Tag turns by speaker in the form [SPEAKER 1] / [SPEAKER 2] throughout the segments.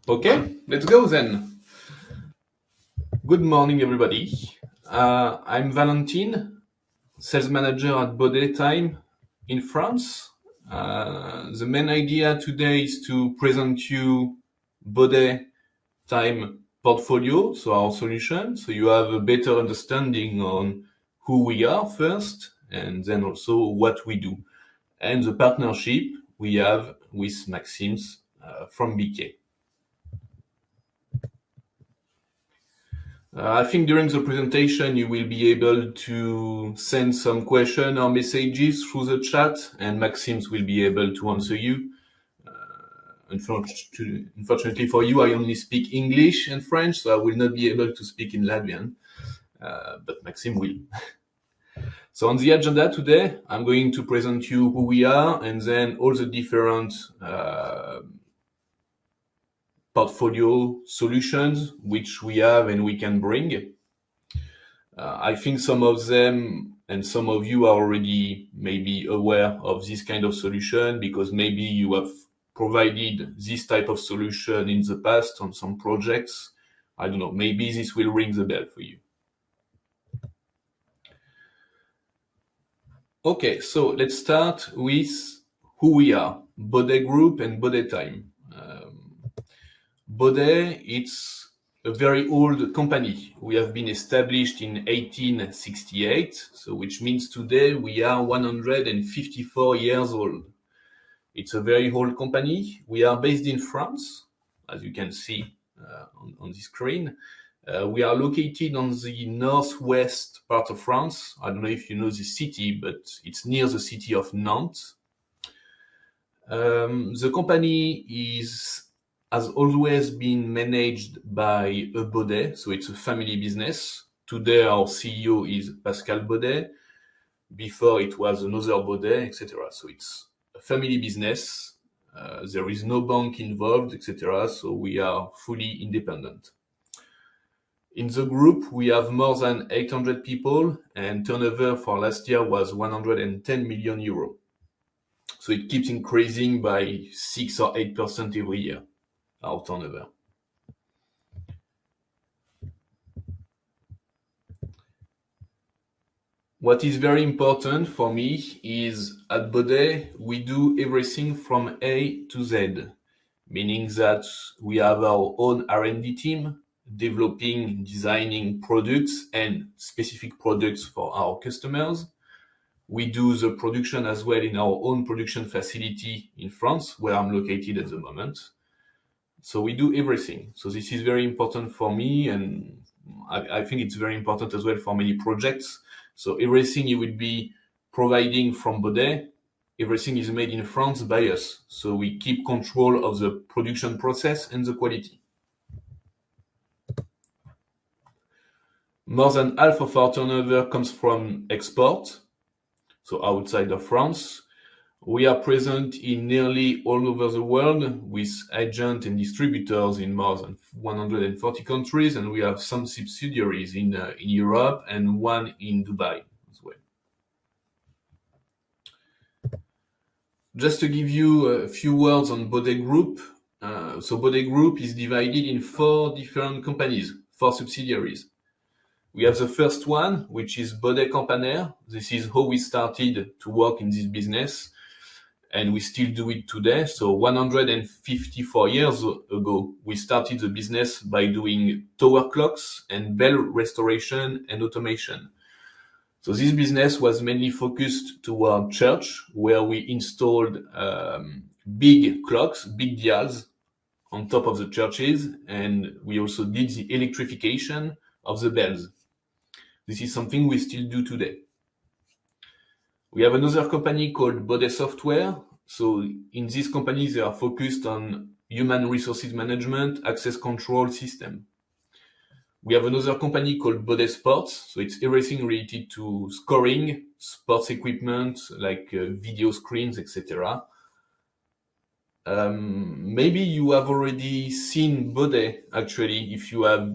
[SPEAKER 1] Okay, let's go then. Good morning, everybody. I'm Valentin, sales manager at Bodet Time in France. The main idea today is to present you Bodet Time portfolio, so our solution, so you have a better understanding on who we are first, and then also what we do, and the partnership we have with Maxims from BK. I think during the presentation you will be able to send some questions or messages through the chat, and Maxims will be able to answer you. Unfortunately for you, I only speak English and French, so I will not be able to speak in Latvian, but Maxim will. So on the agenda today, I'm going to present you who we are and then all the different portfolio solutions which we have and we can bring. I think some of them and some of you are already maybe aware of this kind of solution because maybe you have provided this type of solution in the past on some projects. I don't know, maybe this will ring the bell for you. Okay, so let's start with who we are, Bodet Group and Bodet Time. Bodet, it's a very old company. We have been established in 1868, so which means today we are 154 years old. It's a very old company. We are based in France, as you can see on the screen. We are located on the northwest part of France. I don't know if you know the city, but it's near the city of Nantes. The company has always been managed by a Bodet, so it's a family business. Today our CEO is Pascal Bodet. Before it was another Bodet, etc. So it's a family business. There is no bank involved, etc. So we are fully independent. In the group, we have more than 800 people, and turnover for last year was 110 million euro. So it keeps increasing by 6 or 8% every year, our turnover. What is very important for me is at Bodet, we do everything from A to Z, meaning that we have our own R&D team developing, designing products and specific products for our customers. We do the production as well in our own production facility in France, where I'm located at the moment. So we do everything. So this is very important for me, and I think it's very important as well for many projects. So everything you will be providing from Bodet, everything is made in France by us. So we keep control of the production process and the quality. More than half of our turnover comes from export, so outside of France. We are present in nearly all over the world with agents and distributors in more than 140 countries, and we have some subsidiaries in Europe and one in Dubai as well. Just to give you a few words on Bodet Group. So Bodet Group is divided in 4 different companies, 4 subsidiaries. We have the first one, which is Bodet Campaner. This is how we started to work in this business, and we still do it today. So 154 years ago, we started the business by doing tower clocks and bell restoration and automation. So this business was mainly focused toward church, where we installed big clocks, big dials on top of the churches, and we also did the electrification of the bells. This is something we still do today. We have another company called Bodet Software. So in this company, they are focused on human resources management, access control system. We have another company called Bodet Sports. So it's everything related to scoring, sports equipment, like video screens, etc. Maybe you have already seen Bodet, actually, if you are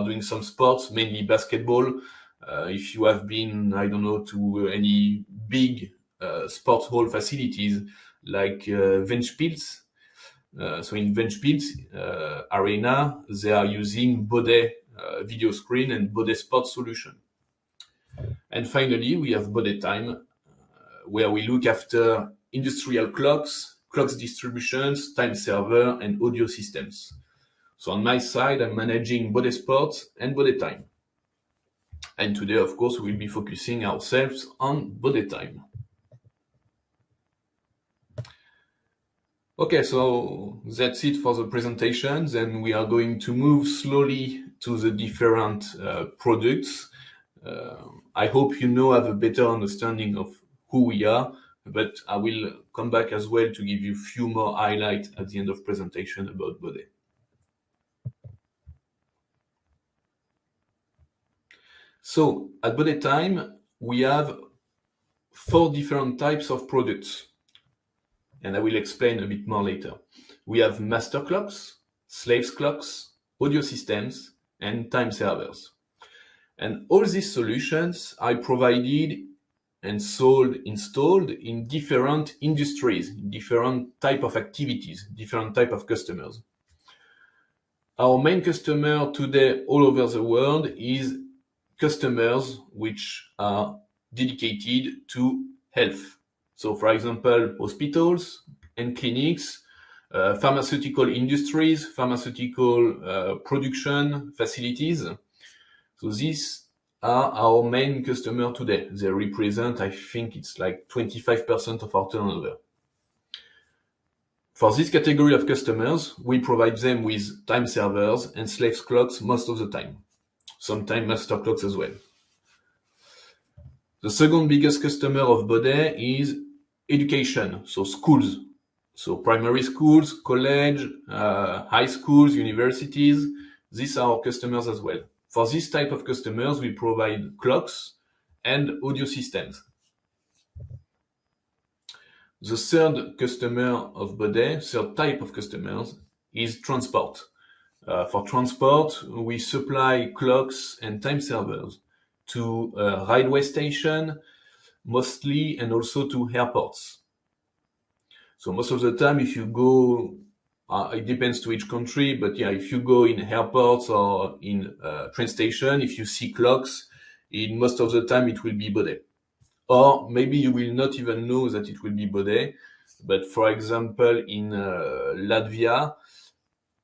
[SPEAKER 1] doing some sports, mainly basketball. If you have been, I don't know, to any big sports hall facilities like Ventspils, So in Ventspils arena, they are using Bodet video screen and Bodet spot solution. And finally, we have Bodet time, where we look after industrial clocks distributions, time server, and audio systems. So on my side, I'm managing Bodet spot and Bodet time. And today, of course, we'll be focusing ourselves on Bodet time. Okay, so that's it for the presentation. Then we are going to move slowly to the different products. I hope you have a better understanding of who we are, but I will come back as well to give you a few more highlights at the end of presentation about Bodet. So at Bodet time, we have 4 different types of products, and I will explain a bit more later. We have master clocks, slaves clocks, audio systems, and time servers. And all these solutions are provided and installed in different industries, different type of activities, different type of customers. Our main customer today all over the world is customers which are dedicated to health. So for example, hospitals and clinics, pharmaceutical industries, pharmaceutical production facilities. So these are our main customer today. They represent, I think it's like 25% of our turnover. For this category of customers, we provide them with time servers and slaves clocks most of the time. Sometimes master clocks as well. The second biggest customer of Bodet is education, so schools. So primary schools, college, high schools, universities, these are our customers as well. For this type of customers, we provide clocks and audio systems. The third customer of Bodet, third type of customers, is transport. For transport, we supply clocks and time servers to railway station, mostly, and also to airports. So most of the time, if you go, it depends to each country, but yeah, if you go in airports or in train station, if you see clocks, in most of the time it will be Bodet. Or maybe you will not even know that it will be Bodet. But for example, in Latvia,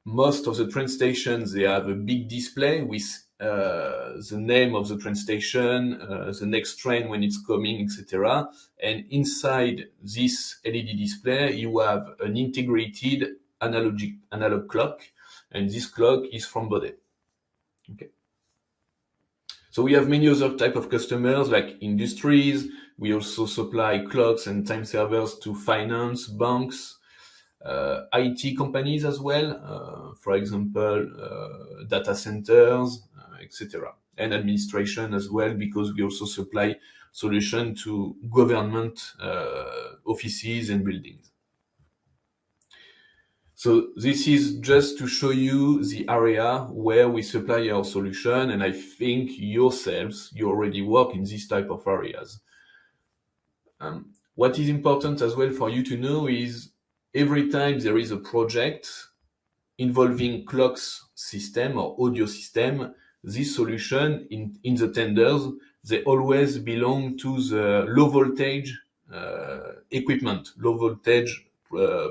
[SPEAKER 1] most of the train stations, they have a big display with the name of the train station, the next train when it's coming, etc. And inside this LED display, you have an integrated analog clock, and this clock is from Bodet. Okay. So we have many other type of customers like industries. We also supply clocks and time servers to finance, banks, IT companies as well, for example, data centers, etc. And administration as well, because we also supply solution to government offices and buildings. So this is just to show you the area where we supply our solution, and I think you already work in this type of areas. What is important as well for you to know is every time there is a project involving clocks system or audio system, this solution in the tenders, they always belong to the low voltage equipment, low voltage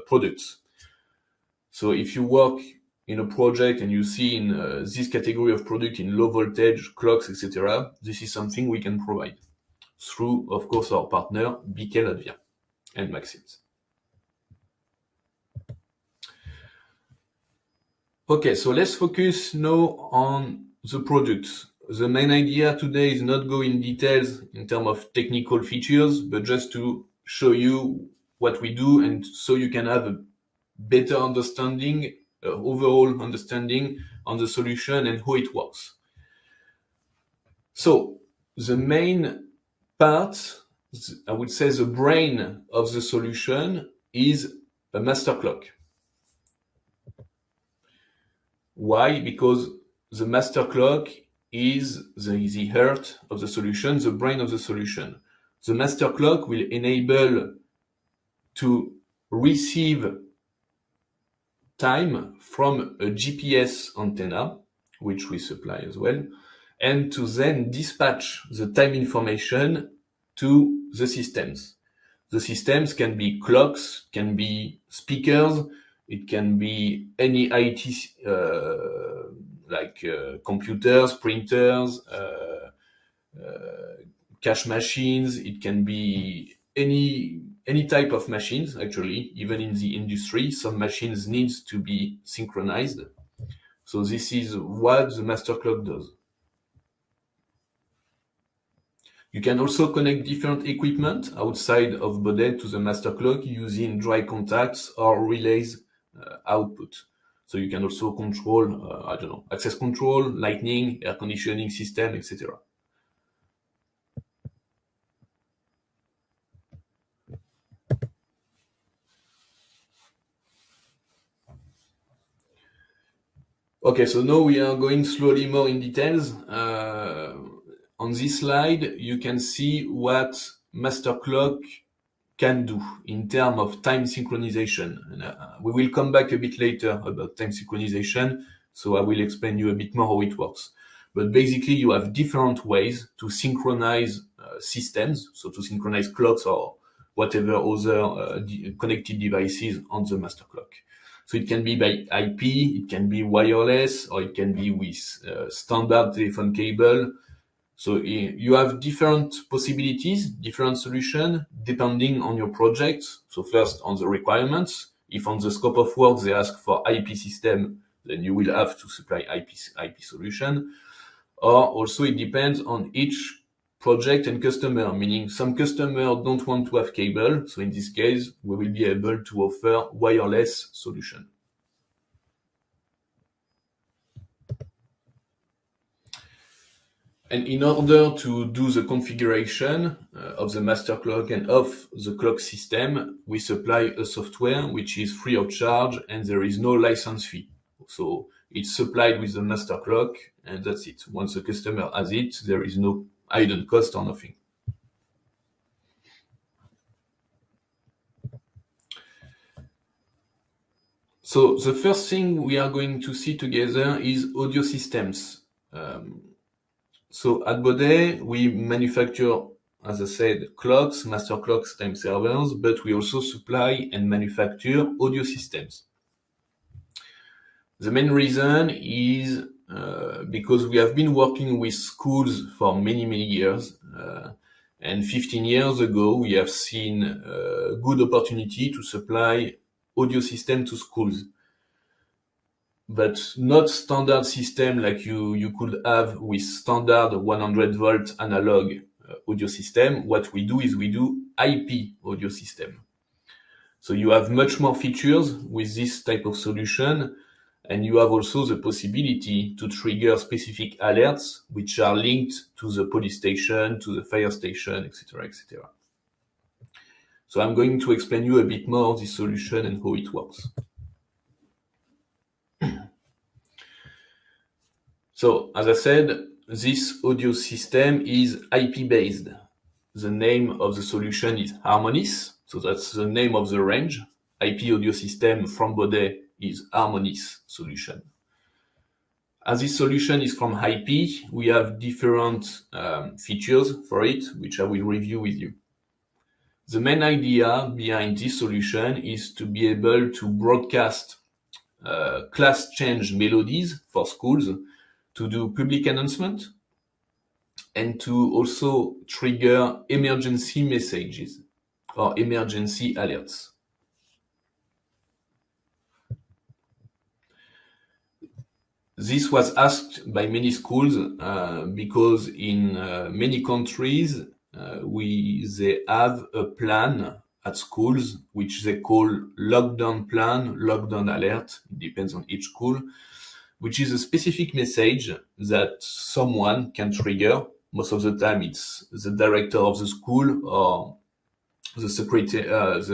[SPEAKER 1] products. So if you work in a project and you see in this category of product in low voltage clocks, etc., this is something we can provide through, of course, our partner bklatvia and Maxims. Okay, so let's focus now on the products. The main idea today is not go in details in terms of technical features, but just to show you what we do and so you can have a better understanding, overall understanding on the solution and how it works. So the main part, I would say the brain of the solution is a master clock. Why? Because the master clock is the heart of the solution, the brain of the solution. The master clock will enable to receive time from a GPS antenna, which we supply as well, and to then dispatch the time information to the systems. The systems can be clocks, can be speakers, it can be any IT, like computers, printers, cash machines. It can be any type of machines, actually. Even in the industry, some machines need to be synchronized. So this is what the master clock does. You can also connect different equipment outside of Bodet to the master clock using dry contacts or relays output. So you can also control, I don't know, access control, lighting, air conditioning system, etc. Okay, so now we are going slowly more in details. On this slide, you can see what master clock can do in terms of time synchronization. And, we will come back a bit later about time synchronization, so I will explain you a bit more how it works. But basically, you have different ways to synchronize systems, so to synchronize clocks or whatever other connected devices on the master clock. So it can be by IP, it can be wireless, or it can be with standard telephone cable. So you have different possibilities, different solutions, depending on your project. So first on the requirements. If on the scope of work they ask for IP system, then you will have to supply IP solution. Or also it depends on each project and customer, meaning some customers don't want to have cable. So in this case, we will be able to offer wireless solution. And in order to do the configuration of the master clock and of the clock system, we supply a software which is free of charge and there is no license fee. So it's supplied with the master clock and that's it. Once the customer has it, there is no hidden cost or nothing. So the first thing we are going to see together is audio systems. So at Bodet, we manufacture, as I said, clocks, master clocks, time servers, but we also supply and manufacture audio systems. The main reason is because we have been working with schools for many, many years. And 15 years ago, we have seen a good opportunity to supply audio system to schools. But not standard system like you could have with standard 100 volt analog audio system. What we do is we do IP audio system. So you have much more features with this type of solution, and you have also the possibility to trigger specific alerts which are linked to the police station, to the fire station, etc., etc. So I'm going to explain you a bit more this solution and how it works. So, as I said, this audio system is IP-based. The name of the solution is Harmonis, so that's the name of the range. IP audio system from Bodet is Harmonis solution. As this solution is from IP, we have different features for it, which I will review with you. The main idea behind this solution is to be able to broadcast class change melodies for schools, to do public announcement, and to also trigger emergency messages or emergency alerts. This was asked by many schools because in many countries they have a plan at schools which they call lockdown plan, lockdown alert. It depends on each school, which is a specific message that someone can trigger. Most of the time it's the director of the school or the secretary at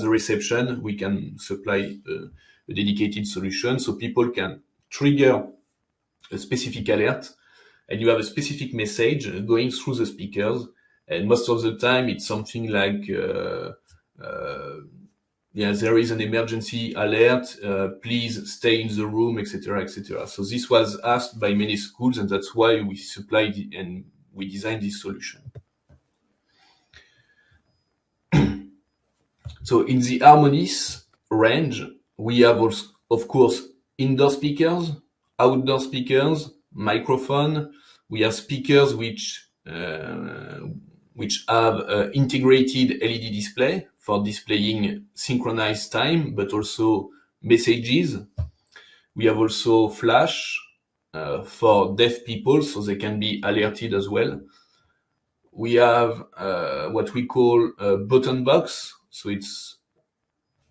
[SPEAKER 1] the reception. We can supply a dedicated solution so people can trigger a specific alert and you have a specific message going through the speakers. And most of the time it's something like there is an emergency alert, please stay in the room, etc., etc. So this was asked by many schools, and that's why we supplied and we designed this solution. So in the Harmonies range, we have, also, of course, indoor speakers, outdoor speakers, microphone. We have speakers which have integrated LED display for displaying synchronized time, but also messages. We have also flash for deaf people, so they can be alerted as well. We have what we call a button box. So it's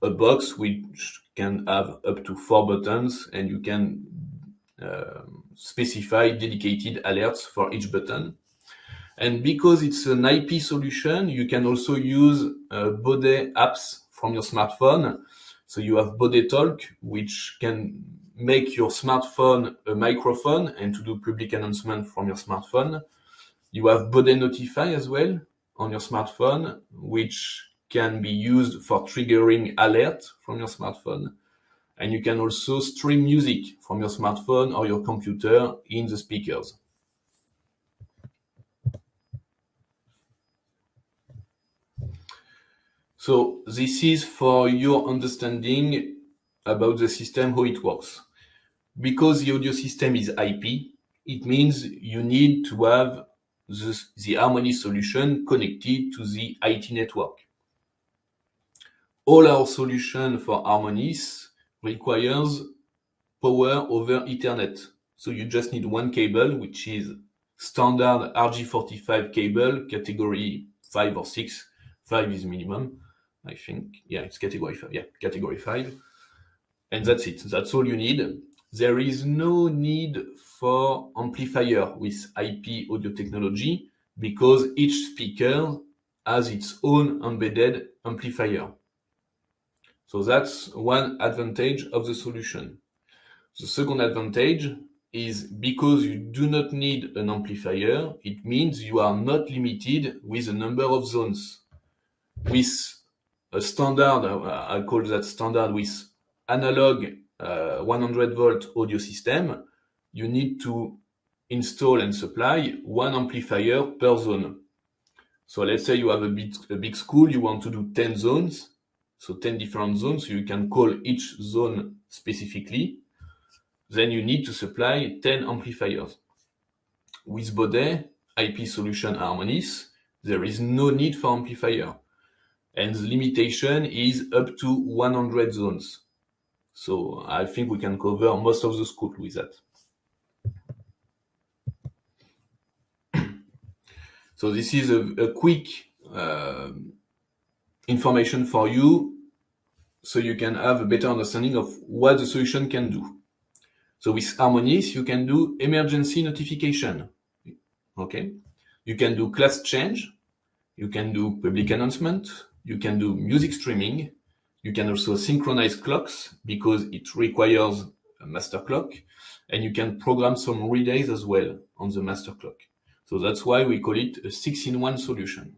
[SPEAKER 1] a box which can have up to 4 buttons, and you can specify dedicated alerts for each button. And because it's an IP solution, you can also use Bodet apps from your smartphone. So you have Bodet Talk, which can make your smartphone a microphone and to do public announcement from your smartphone. You have Bodet Notify as well on your smartphone, which can be used for triggering alert from your smartphone. And you can also stream music from your smartphone or your computer in the speakers. So this is for your understanding about the system, how it works. Because the audio system is IP, it means you need to have the Harmony solution connected to the IT network. All our solution for Harmonies requires power over Ethernet. So you just need one cable, which is standard RJ45 cable, category 5 or 6. 5 is minimum, I think. Yeah, it's category 5. Yeah, category 5. And that's it. That's all you need. There is no need for amplifier with IP audio technology because each speaker has its own embedded amplifier. So that's one advantage of the solution. The second advantage is because you do not need an amplifier, it means you are not limited with the number of zones. With a standard, I call that standard with analog 100 volt audio system, you need to install and supply one amplifier per zone. So let's say you have a big school, you want to do 10 zones, so 10 different zones, so you can call each zone specifically. Then you need to supply 10 amplifiers. With Bodet IP solution Harmonies, there is no need for amplifier. And the limitation is up to 100 zones. So I think we can cover most of the school with that. So this is a quick information for you so you can have a better understanding of what the solution can do. So with Harmonies, you can do emergency notification. Okay. You can do class change. You can do public announcement. You can do music streaming. You can also synchronize clocks because it requires a master clock. And you can program some relays as well on the master clock. So that's why we call it a 6-in-1 solution.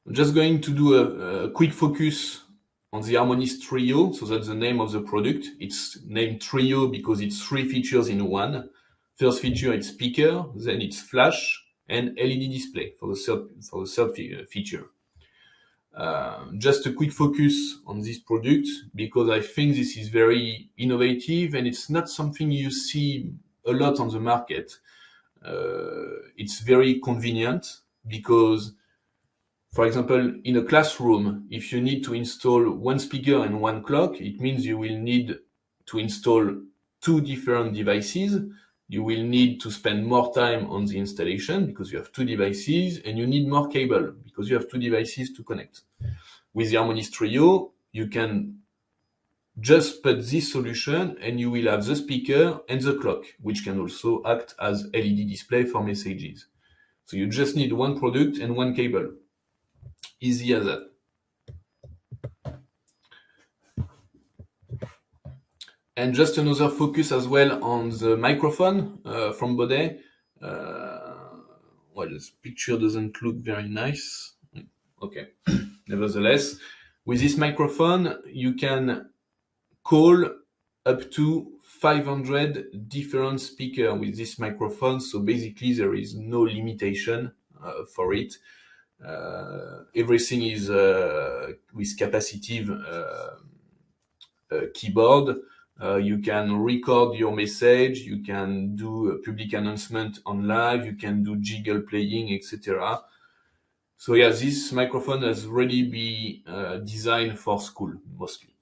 [SPEAKER 1] I'm just going to do a quick focus on the Harmonies Trio. So that's the name of the product. It's named Trio because it's 3 features in one. First feature, it's speaker, then it's flash and LED display for the third feature. Just a quick focus on this product because I think this is very innovative and it's not something you see a lot on the market. It's very convenient because, for example, in a classroom, if you need to install one speaker and one clock, it means you will need to install 2 different devices. You will need to spend more time on the installation because you have 2 devices, and you need more cable because you have 2 devices to connect. With the Harmonies Trio, you can just put this solution and you will have the speaker and the clock, which can also act as LED display for messages. So you just need one product and one cable. Easy as that. And just another focus as well on the microphone from Bodet. well, this picture doesn't look very nice. Okay. Nevertheless, with this microphone, you can call up to 500 different speakers with this microphone. So basically, there is no limitation for it. Everything is with capacitive keyboard. You can record your message, you can do a public announcement on live, you can do jiggle playing, etc. So yeah, this microphone has already been designed for school, mostly.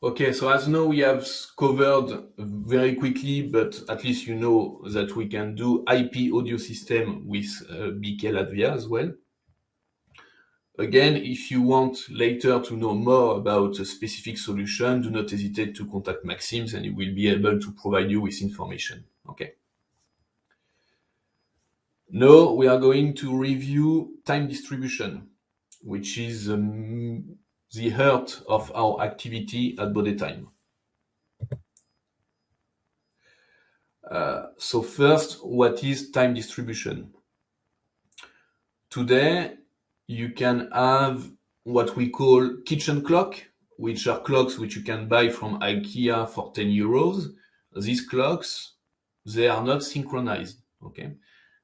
[SPEAKER 1] Okay, so as now we have covered very quickly, but at least you know that we can do IP audio system with bklatvia as well. Again, if you want later to know more about a specific solution, do not hesitate to contact Maxims and he will be able to provide you with information. Okay. Now we are going to review time distribution, which is the heart of our activity at Bodet Time. So first, what is time distribution? Today, you can have what we call kitchen clock, which are clocks which you can buy from IKEA for 10 euros. These clocks, they are not synchronized, okay?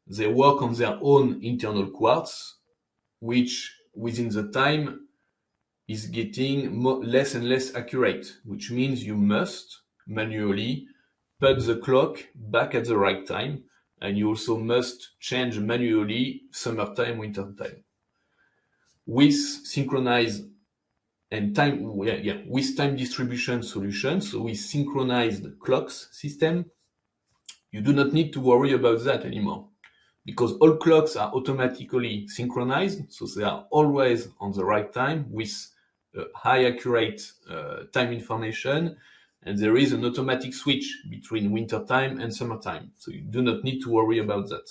[SPEAKER 1] They work on their own internal quartz, which within the time is getting less and less accurate, which means you must manually put the clock back at the right time, and you also must change manually summertime, wintertime. With synchronized and with time distribution solutions, so with synchronized clocks system, you do not need to worry about that anymore because all clocks are automatically synchronized, so they are always on the right time with high accurate time information, and there is an automatic switch between wintertime and summertime, so you do not need to worry about that.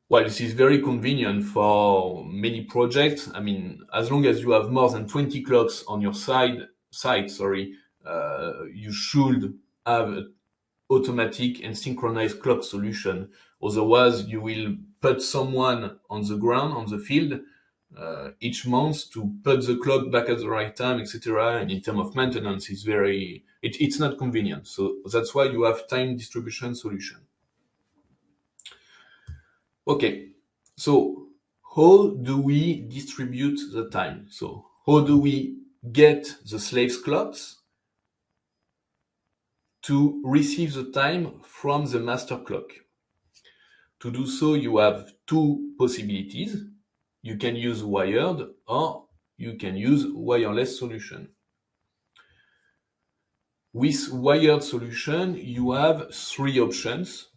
[SPEAKER 1] Well, this is very convenient for many projects. I mean, as long as you have more than 20 clocks on your site, you should have an automatic and synchronized clock solution. Otherwise, you will put someone on the ground, on the field, each month to put the clock back at the right time, etc. And in terms of maintenance, it's not convenient. So that's why you have time distribution solution. Okay, so how do we distribute the time? So how do we get the slaves clocks to receive the time from the master clock? To do so, you have two possibilities. You can use wired or you can use wireless solution. With wired solution, you have three options.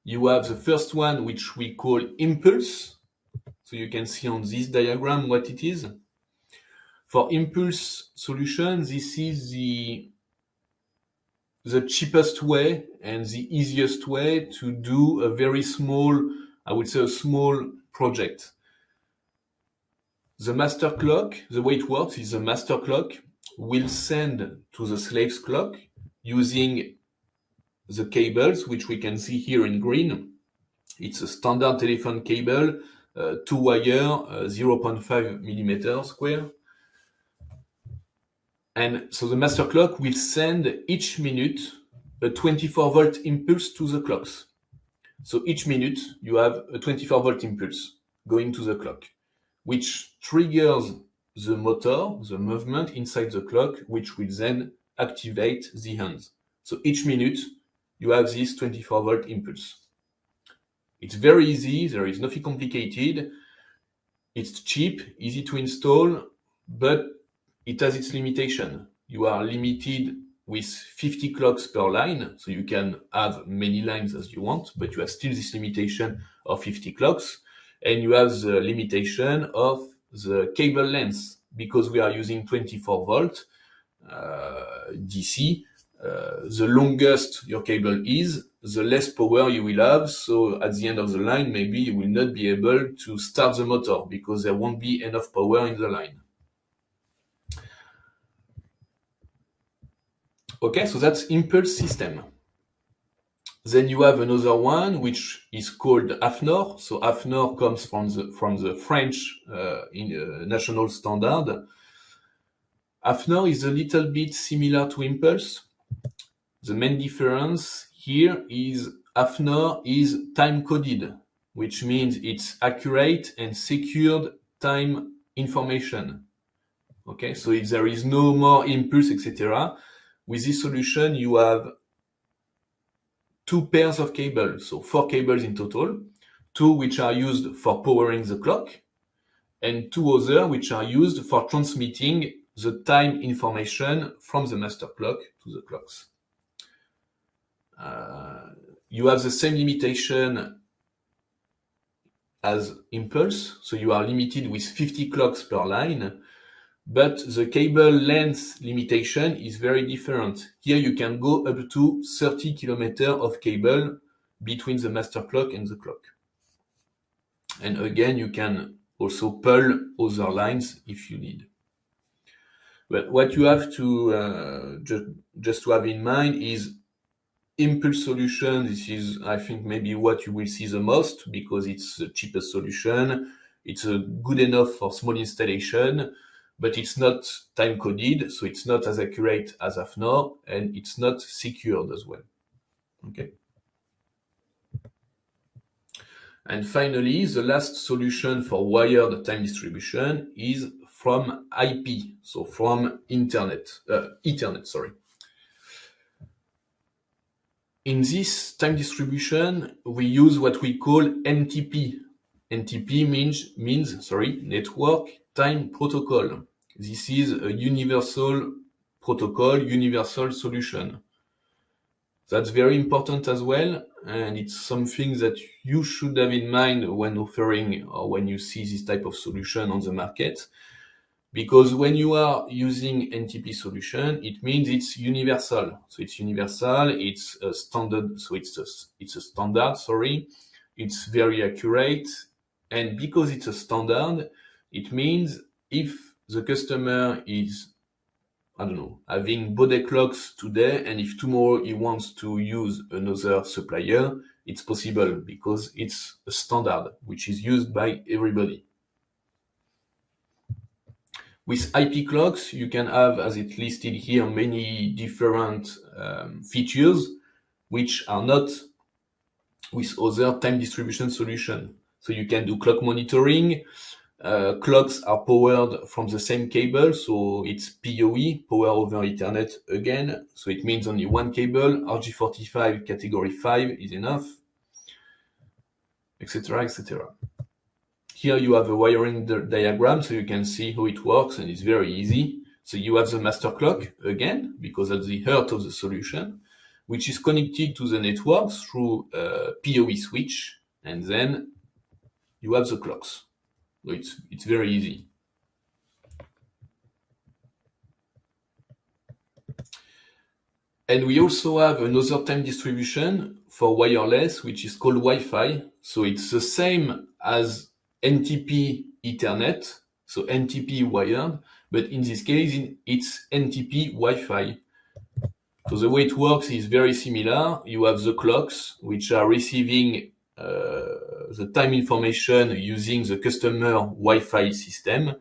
[SPEAKER 1] You have the first one, which we call impulse. So you can see on this diagram what it is. For impulse solution, this is the cheapest way and the easiest way to do a very small, I would say a small project. The master clock, the way it works is the master clock will send to the slave's clock using the cables, which we can see here in green. It's a standard telephone cable, two wire, 0.5 millimeter square. And so the master clock will send each minute a 24 volt impulse to the clocks. So each minute you have a 24 volt impulse going to the clock, which triggers the motor, the movement inside the clock, which will then activate the hands. So each minute you have this 24 volt impulse. It's very easy, there is nothing complicated. It's cheap, easy to install, but it has its limitation. You are limited with 50 clocks per line, so you can have many lines as you want, but you have still this limitation of 50 clocks, and you have the limitation of the cable length, because we are using 24 volt DC. The longest your cable is, the less power you will have. So at the end of the line, maybe you will not be able to start the motor because there won't be enough power in the line. Okay, so that's impulse system. Then you have another one which is called AFNOR. So AFNOR comes from the French national standard. AFNOR is a little bit similar to impulse. The main difference here is AFNOR is time-coded, which means it's accurate and secured time information. Okay, so if there is no more impulse, etc. With this solution, you have 2 pairs of cables, so 4 cables in total, 2 which are used for powering the clock, and 2 others which are used for transmitting the time information from the master clock to the clocks. You have the same limitation as impulse, so you are limited with 50 clocks per line, but the cable length limitation is very different. Here you can go up to 30 kilometers of cable between the master clock and the clock. And again, you can also pull other lines if you need. But what you have to just to have in mind is impulse solution. This is, I think, maybe what you will see the most because it's the cheapest solution. It's good enough for small installation, but it's not time coded, so it's not as accurate as AFNOR, and it's not secured as well. Okay. And finally, the last solution for wired time distribution is from IP, so from Ethernet, sorry. In this time distribution, we use what we call NTP. NTP means Network Time Protocol. This is a universal protocol, universal solution. That's very important as well, and it's something that you should have in mind when offering or when you see this type of solution on the market. Because when you are using NTP solution, it means it's universal. So it's universal, it's a standard, so it's a standard, it's very accurate. And because it's a standard, it means if the customer is, having Bodet clocks today, and if tomorrow he wants to use another supplier, it's possible because it's a standard which is used by everybody. With IP clocks, you can have, as it's listed here, many different features which are not with other time distribution solution. So you can do clock monitoring. Clocks are powered from the same cable, so it's PoE, Power over Ethernet again. So it means only one cable, RJ45 category 5 is enough, etc., etc. Here you have a wiring diagram, so you can see how it works, and it's very easy. So you have the master clock, again, because that's the heart of the solution, which is connected to the network through a PoE switch, and then you have the clocks. So it's very easy. And we also have another time distribution for wireless, which is called Wi-Fi. So it's the same as NTP Ethernet, so NTP wired, but in this case, it's NTP Wi-Fi. So the way it works is very similar. You have the clocks, which are receiving the time information using the customer Wi-Fi system.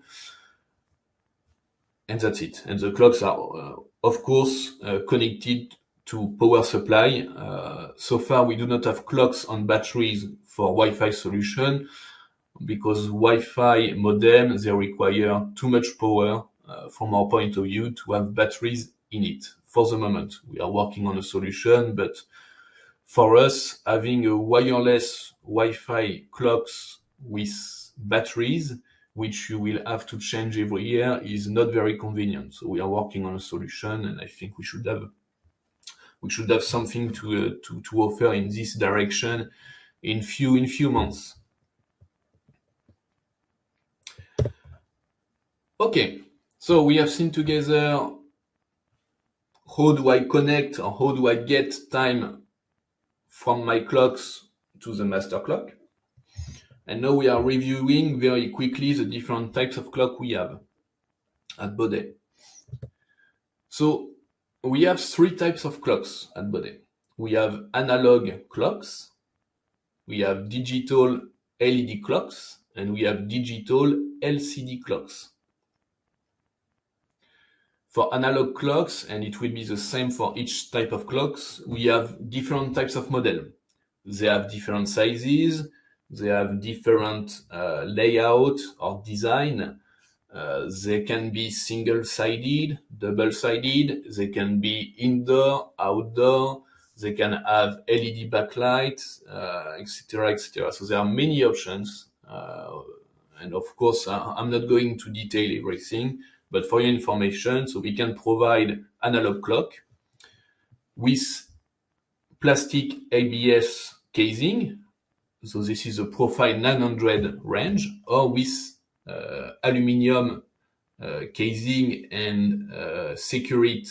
[SPEAKER 1] And that's it. And the clocks are, of course, connected to power supply. So far, we do not have clocks on batteries for Wi-Fi solution because Wi-Fi modem, they require too much power from our point of view to have batteries in it. For the moment, we are working on a solution, but for us, having a wireless Wi-Fi clocks with batteries, which you will have to change every year, is not very convenient. So we are working on a solution, and I think we should have something to offer in this direction in few months. Okay, so we have seen together how do I connect or how do I get time from my clocks to the master clock. And now we are reviewing very quickly the different types of clock we have at Bodet. So We have three types of clocks at Bodet. We have analog clocks, we have digital LED clocks, and we have digital LCD clocks. For analog clocks, and it will be the same for each type of clocks, we have different types of model. They have different sizes, they have different layout or design. They can be single-sided, double-sided, they can be indoor, outdoor, they can have LED backlight, etc., etc. So there are many options. And of course, I'm not going to detail everything, but for your information, so we can provide analog clock with plastic ABS casing. So this is a Profil 900 range, or with aluminium casing and Security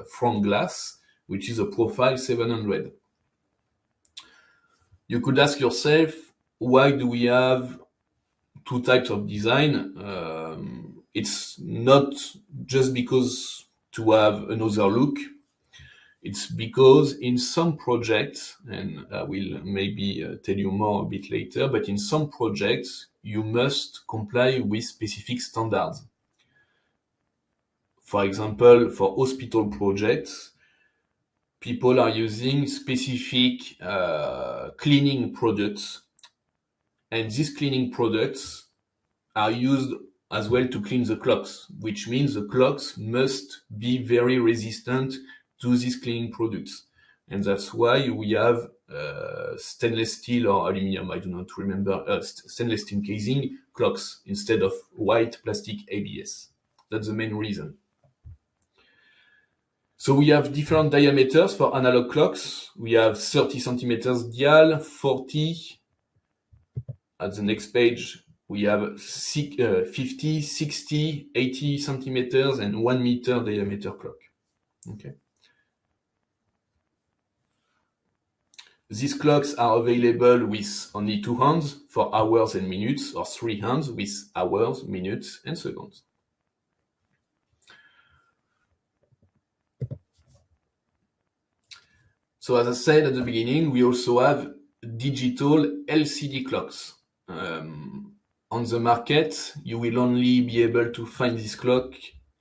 [SPEAKER 1] front glass, which is a Profil 700. You could ask yourself, why do we have two types of design? It's not just because to have another look. It's because in some projects, and I will maybe tell you more a bit later, but in some projects, you must comply with specific standards. For example, for hospital projects, people are using specific cleaning products, and these cleaning products are used as well to clean the clocks, which means the clocks must be very resistant to these cleaning products. And that's why we have stainless steel or aluminum, I do not remember, stainless steel casing clocks instead of white plastic ABS. That's the main reason. So we have different diameters for analog clocks. We have 30 centimeters dial, 40. At the next page, we have 50, 60, 80 centimeters and 1 meter diameter clock. Okay. These clocks are available with only 2 hands for hours and minutes, or 3 hands with hours, minutes, and seconds. So as I said at the beginning, we also have digital LCD clocks. On the market, you will only be able to find this clock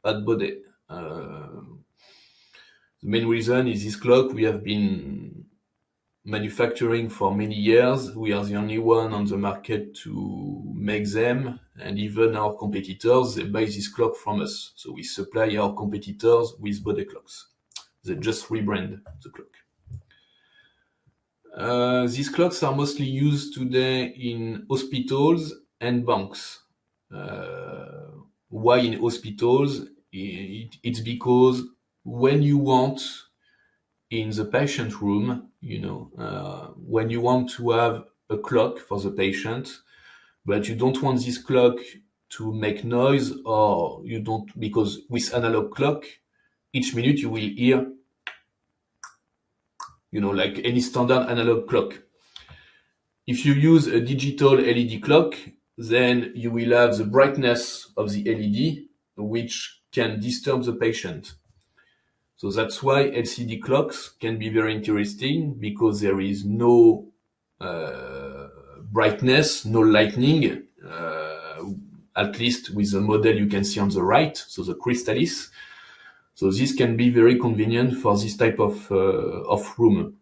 [SPEAKER 1] at Bodet. The main reason is this clock we have been manufacturing for many years. We are the only one on the market to make them, and even our competitors, they buy this clock from us. So we supply our competitors with Bodet clocks. They just rebrand the clock. These clocks are mostly used today in hospitals and banks. Why in hospitals? It's because when you want in the patient room, when you want to have a clock for the patient, but you don't want this clock to make noise, or you don't, because with analog clock, each minute you will hear, like any standard analog clock. If you use a digital LED clock, then you will have the brightness of the LED, which can disturb the patient. So that's why LCD clocks can be very interesting, because there is no brightness, no lightning, at least with the model you can see on the right, so the Cristalys. So this can be very convenient for this type of room.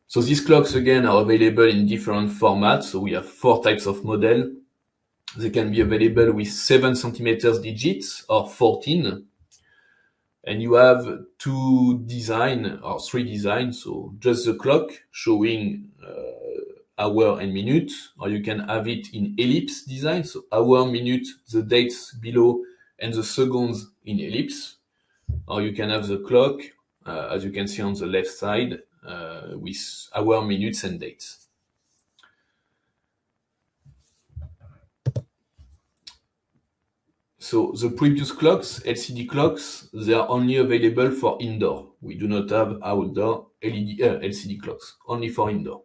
[SPEAKER 1] So these clocks again are available in different formats. So we have 4 types of model. They can be available with 7 centimeters digits or 14. And you have 2 design or 3 designs. So just the clock showing hour and minute, or you can have it in ellipse design. So hour, minute, the dates below, and the seconds in ellipse. Or you can have the clock, as you can see on the left side, with hour, minutes, and dates. So the previous clocks, LCD clocks, they are only available for indoor. We do not have outdoor LCD clocks, only for indoor.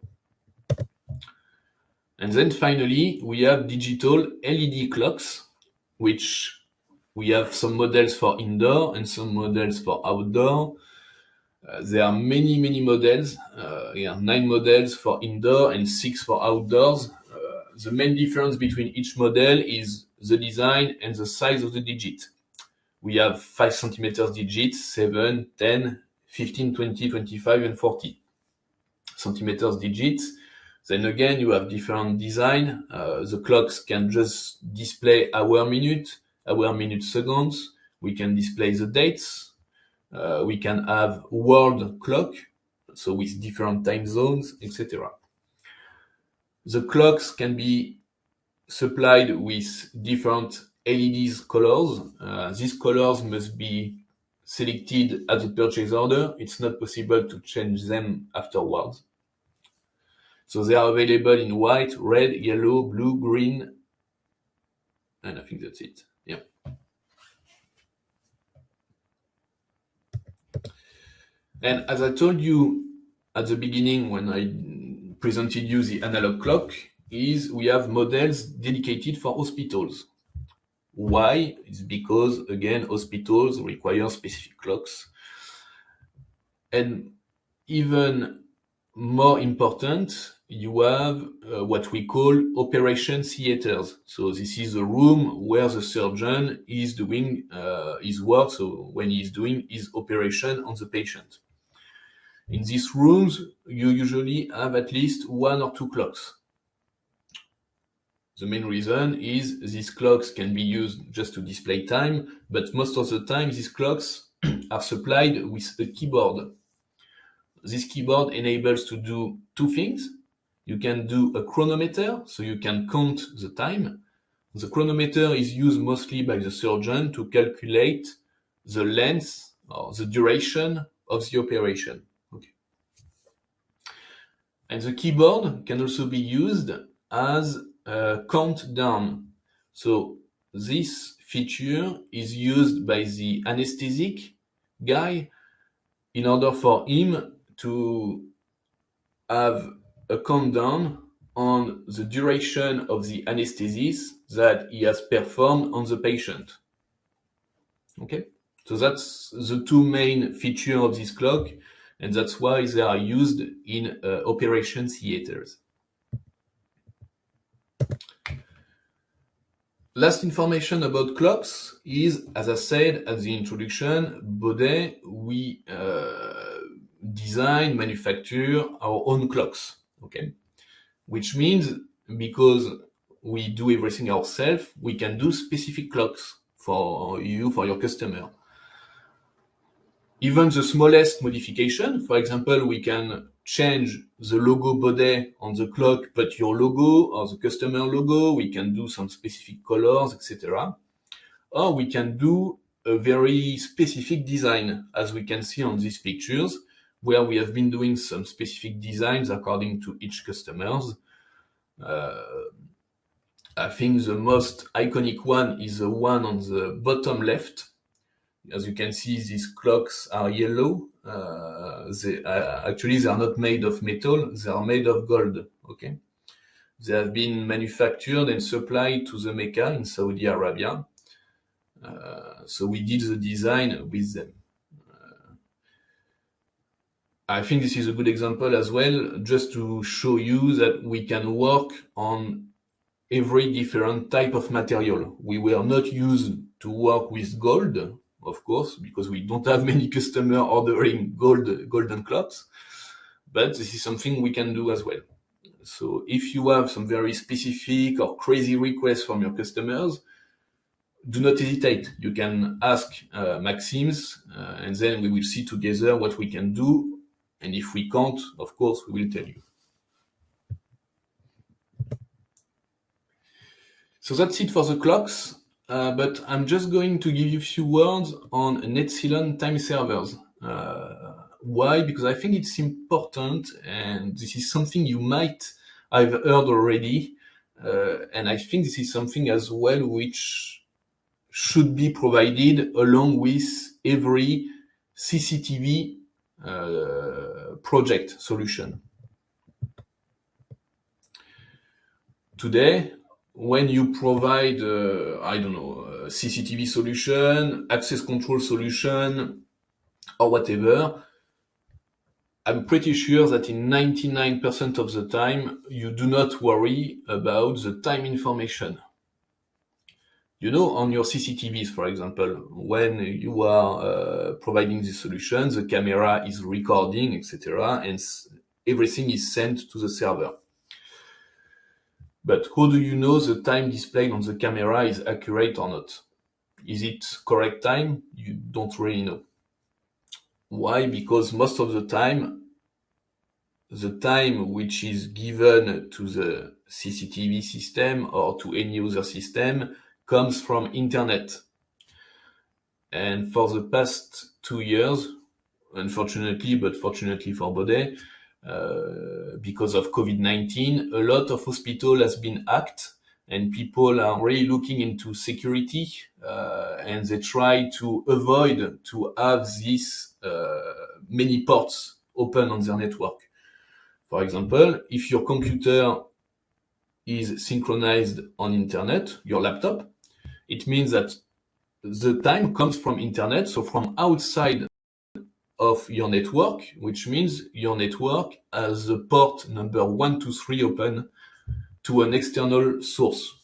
[SPEAKER 1] And then finally, we have digital LED clocks, which We have some models for indoor and some models for outdoor. There are many models. Here, 9 models for indoor and 6 for outdoors. The main difference between each model is the design and the size of the digit. We have 5 centimeters digits, 7, 10, 15, 20, 25, and 40 centimeters digits. Then again, you have different design. The clocks can just display hour, minute seconds. We can display the dates. We can have world clock, so with different time zones, etc. The clocks can be supplied with different LEDs colors. These colors must be selected at the purchase order. It's not possible to change them afterwards. So they are available in white, red, yellow, blue, green, and I think that's it. Yeah. And as I told you at the beginning when I presented you the analog clock, is we have models dedicated for hospitals. Why? It's because, again, hospitals require specific clocks. And even more important, you have what we call operation theaters. So this is a room where the surgeon is doing his work, so when he is doing his operation on the patient. In these rooms, you usually have at least 1 or 2 clocks. The main reason is these clocks can be used just to display time, but most of the time these clocks are supplied with a keyboard. This keyboard enables to do 2 things. You can do a chronometer, so you can count the time. The chronometer is used mostly by the surgeon to calculate the length or the duration of the operation. Okay. And the keyboard can also be used as a countdown. So this feature is used by the anesthetic guy in order for him to have a countdown on the duration of the anesthesis that he has performed on the patient. Okay, so that's the 2 main features of this clock, and that's why they are used in operation theaters. Last information about clocks is, as I said at the introduction, Bodet, we design, manufacture our own clocks, okay? Which means because we do everything ourselves, we can do specific clocks for you, for your customer. Even the smallest modification, for example, we can change the logo Bodet on the clock, but your logo or the customer logo, we can do some specific colors, etc. Or we can do a very specific design, as we can see on these pictures, where we have been doing some specific designs according to each customers. I think the most iconic one is the one on the bottom left. As you can see, these clocks are yellow. Actually, they are not made of metal, they are made of gold. Okay, they have been manufactured and supplied to the Mecca in Saudi Arabia. So we did the design with them. I think this is a good example as well, just to show you that we can work on every different type of material. We were not used to work with gold, of course, because we don't have many customers ordering golden clocks, but this is something we can do as well. So if you have some very specific or crazy requests from your customers, do not hesitate. You can ask Maxims, and then we will see together what we can do. And if we can't, of course, we will tell you. So that's it for the clocks, but I'm just going to give you a few words on NETSILON time servers. Why? Because I think it's important, and this is something you might have heard already, and I think this is something as well which should be provided along with every CCTV project solution. Today, when you provide, I don't know, a CCTV solution, access control solution, or whatever, I'm pretty sure that in 99% of the time, you do not worry about the time information. You know, on your CCTVs, for example, when you are providing the solution, the camera is recording, etc., and everything is sent to the server. But how do you know the time displayed on the camera is accurate or not? Is it correct time? You don't really know. Why? Because most of the time which is given to the CCTV system or to any other system comes from internet. And for the past 2 years, unfortunately, but fortunately for Bodet, because of COVID-19, a lot of hospital has been hacked, and people are really looking into security, and they try to avoid to have these many ports open on their network. For example, if your computer is synchronized on internet, your laptop, it means that the time comes from internet, so from outside of your network, which means your network has the port number 123 open to an external source.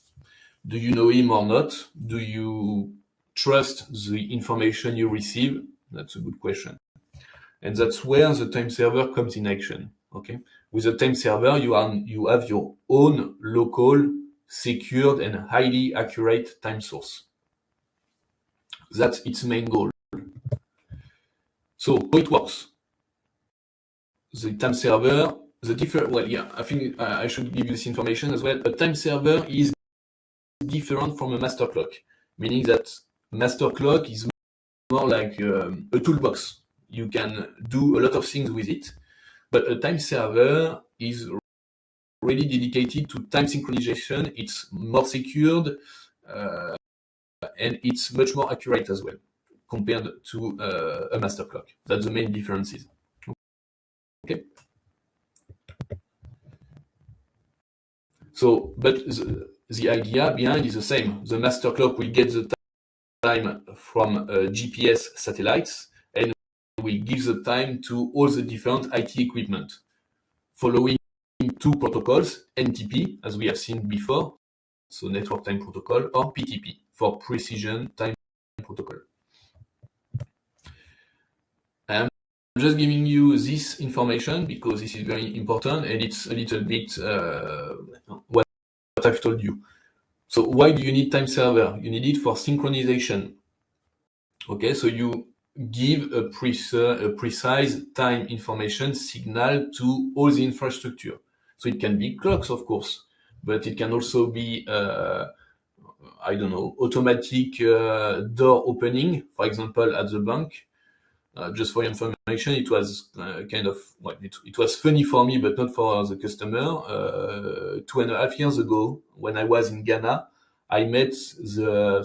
[SPEAKER 1] Do you know him or not? Do you trust the information you receive? That's a good question. And that's where the time server comes in action. Okay, with the time server, you have your own local, secured, and highly accurate time source. That's its main goal. So how it works? The time server, I think I should give you this information as well. A time server is different from a master clock, meaning that master clock is more like a toolbox. You can do a lot of things with it, but a time server is really dedicated to time synchronization. It's more secured, and it's much more accurate as well compared to a master clock. That's the main differences. Okay. So, but the idea behind is the same. The master clock will get the time from GPS satellites and will give the time to all the different IT equipment, following two protocols, NTP, as we have seen before, so Network Time Protocol, or PTP, for Precision Time Protocol. I'm just giving you this information because this is very important, and it's a little bit what I've told you. So why do you need time server? You need it for synchronization. Okay, so you give a precise time information signal to all the infrastructure. So it can be clocks, of course, but it can also be, I don't know, automatic door opening, for example, at the bank. Just for your information, it was it was funny for me, but not for the customer. 2.5 years ago, when I was in Ghana, I met the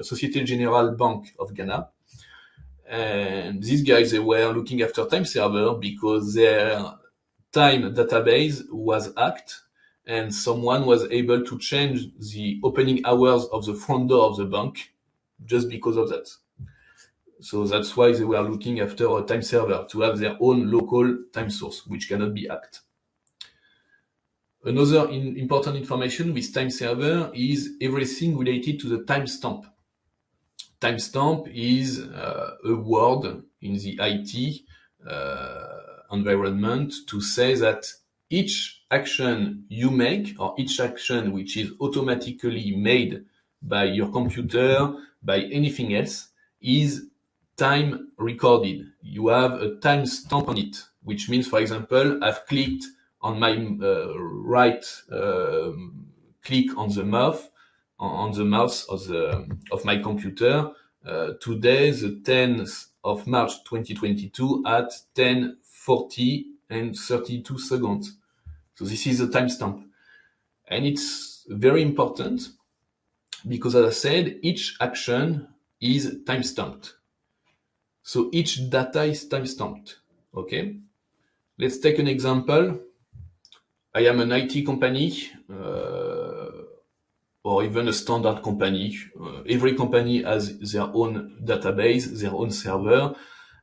[SPEAKER 1] Société Générale Bank of Ghana. And these guys, they were looking after time server because their time database was hacked, and someone was able to change the opening hours of the front door of the bank just because of that. So that's why they were looking after a time server, to have their own local time source, which cannot be hacked. Another important information with time server is everything related to the timestamp. Timestamp is a word in the IT environment to say that each action you make, or each action which is automatically made by your computer, by anything else, is time recorded. You have a timestamp on it, which means, for example, I've clicked on my right click on the mouse of my computer today, the 10th of March 2022 at 10:40 and 32 seconds. So this is a timestamp, and it's very important because, as I said, each action is timestamped. So each data is timestamped. Okay, let's take an example. I am an IT company. or even a standard company. Every company has their own database, their own server,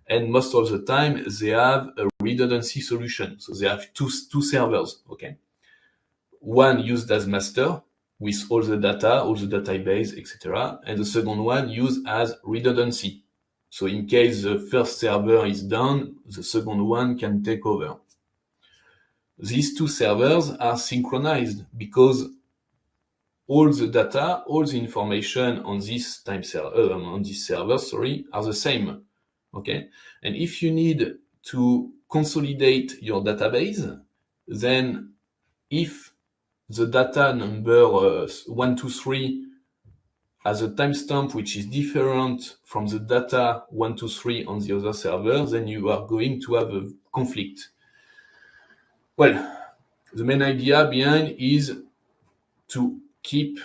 [SPEAKER 1] and most of the time they have a redundancy solution. So they have two servers, okay? One used as master with all the data, all the database, etc. And the second one used as redundancy. So in case the first server is down, the second one can take over. These two servers are synchronized because all the data, all the information on this server, are the same. Okay, and if you need to consolidate your database, then if the data number 123 has a timestamp which is different from the data 123 on the other server, then you are going to have a conflict. Well, the main idea behind is to keep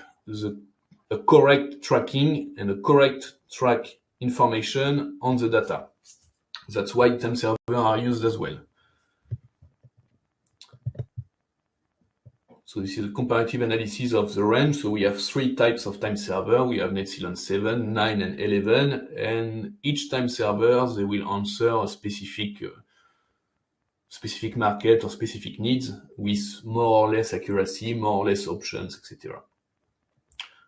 [SPEAKER 1] a correct tracking and a correct track information on the data. That's why time servers are used as well. So this is a comparative analysis of the range. So we have three types of time server. We have NETSILON 7, 9, and 11. And each time server, they will answer a specific market or specific needs with more or less accuracy, more or less options, etc.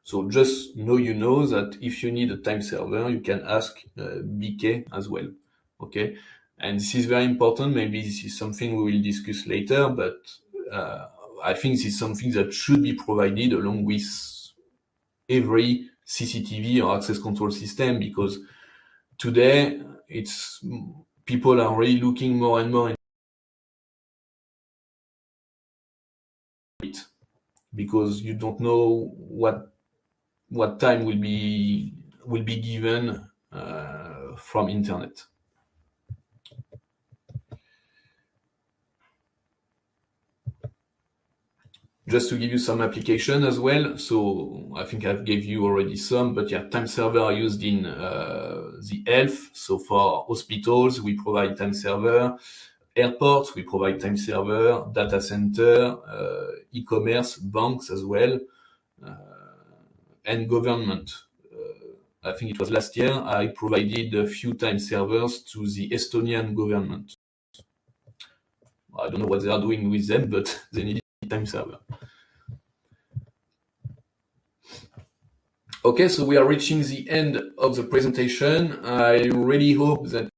[SPEAKER 1] So just you know that if you need a time server, you can ask BK as well. Okay, and this is very important. Maybe this is something we will discuss later, but I think this is something that should be provided along with every CCTV or access control system, because today people are really looking more and more into it, because you don't know what time will be given from internet. Just to give you some application as well. So I think I've gave you already some, but yeah, time server are used in the health. So for hospitals, we provide time server. Airports, we provide time server. Data center, e-commerce, banks as well, and government. I think it was last year, I provided a few time servers to the Estonian government. I don't know what they are doing with them, but they needed time server. Okay, so we are reaching the end of the presentation. I really hope that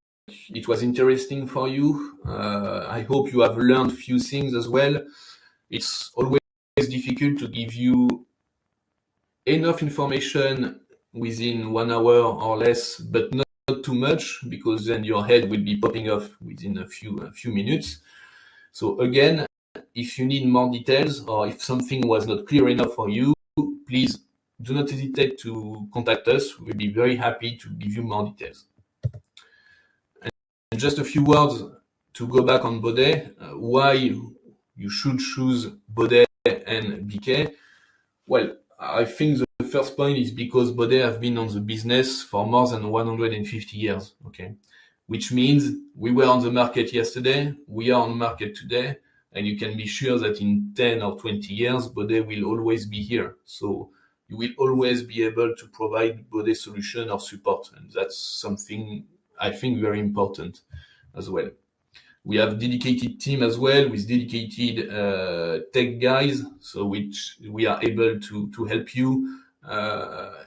[SPEAKER 1] it was interesting for you. I hope you have learned a few things as well. It's always difficult to give you enough information within 1 hour or less, but not too much, because then your head will be popping off within a few minutes. So again, if you need more details, or if something was not clear enough for you, please do not hesitate to contact us. We'll be very happy to give you more details. And just a few words to go back on Bodet, why you should choose Bodet and BK. Well, I think the first point is because Bodet have been on the business for more than 150 years, okay? Which means we were on the market yesterday, we are on the market today, and you can be sure that in 10 or 20 years, Bodet will always be here. So you will always be able to provide Bodet solution or support, and that's something I think very important as well. We have dedicated team as well with dedicated tech guys, so which we are able to help you.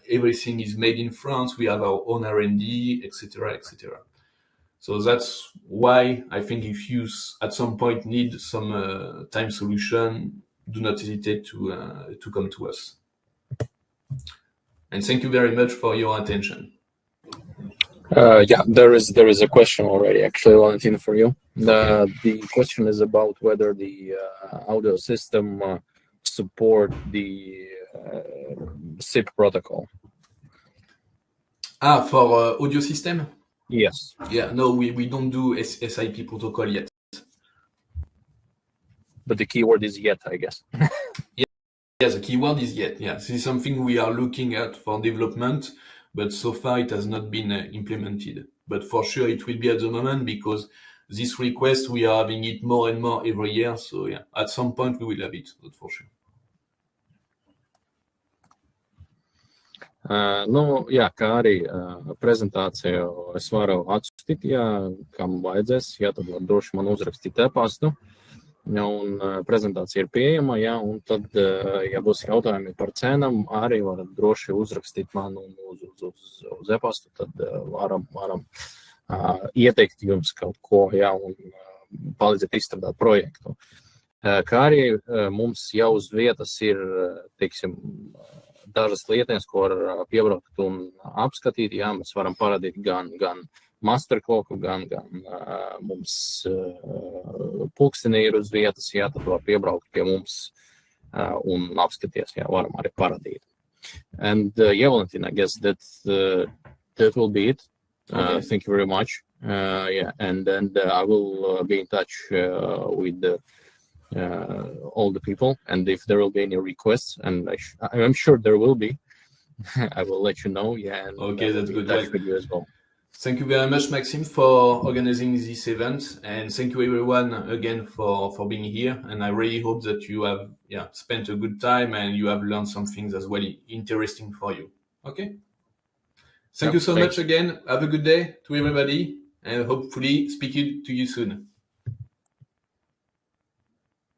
[SPEAKER 1] Everything is made in France. We have our own R&D, etc., etc. So that's why I think if you at some point need some time solution, do not hesitate to come to us. And thank you very much for your attention.
[SPEAKER 2] Yeah, there is a question already, actually, Valentin, for you. The question is about whether the audio system support the SIP protocol.
[SPEAKER 1] For audio system?
[SPEAKER 2] Yes.
[SPEAKER 1] Yeah, no, we don't do SIP protocol yet.
[SPEAKER 2] But the keyword is yet, I guess.
[SPEAKER 1] Yeah, the keyword is yet. Yeah, this is something we are looking at for development, but so far it has not been implemented. But for sure it will be at the moment, because this request, we are having it more and more every year. So yeah, at some point we will have it, that's for sure.
[SPEAKER 2] Nu, jā, kā arī prezentāciju es varu atsūtīt, ja kam vajadzēs, jā, tad var droši man uzrakstīt e-pastu. Un prezentācija ir pieejama, jā, un tad, ja būs jautājumi par cenām, arī varat droši uzrakstīt man uz e-pastu, tad varam ieteikt jums kaut ko, jā, un palīdzēt izstrādāt projektu. Kā arī mums jau uz vietas ir, teiksim, dažas lietas, ko var piebraukt un apskatīt, jā, mēs varam parādīt gan masterkloku, gan mums pulksteni ir uz vietas, jā, tad var piebraukt pie mums un apskaties, jā, varam arī parādīt. And yeah, Valentin, I guess that will be it.
[SPEAKER 1] Okay.
[SPEAKER 2] Thank you very much. Yeah, and I will be in touch with all the people, and if there will be any requests, and I'm sure there will be, I will let you know. Yeah, and
[SPEAKER 1] okay, that's good.
[SPEAKER 2] With you as well.
[SPEAKER 1] Thank you very much, Maxime, for organizing this event, and thank you everyone again for being here. And I really hope that you have spent a good time and you have learned some things as well interesting for you. Okay. Thank you so much again. Have a good day to everybody, and hopefully speak to you soon.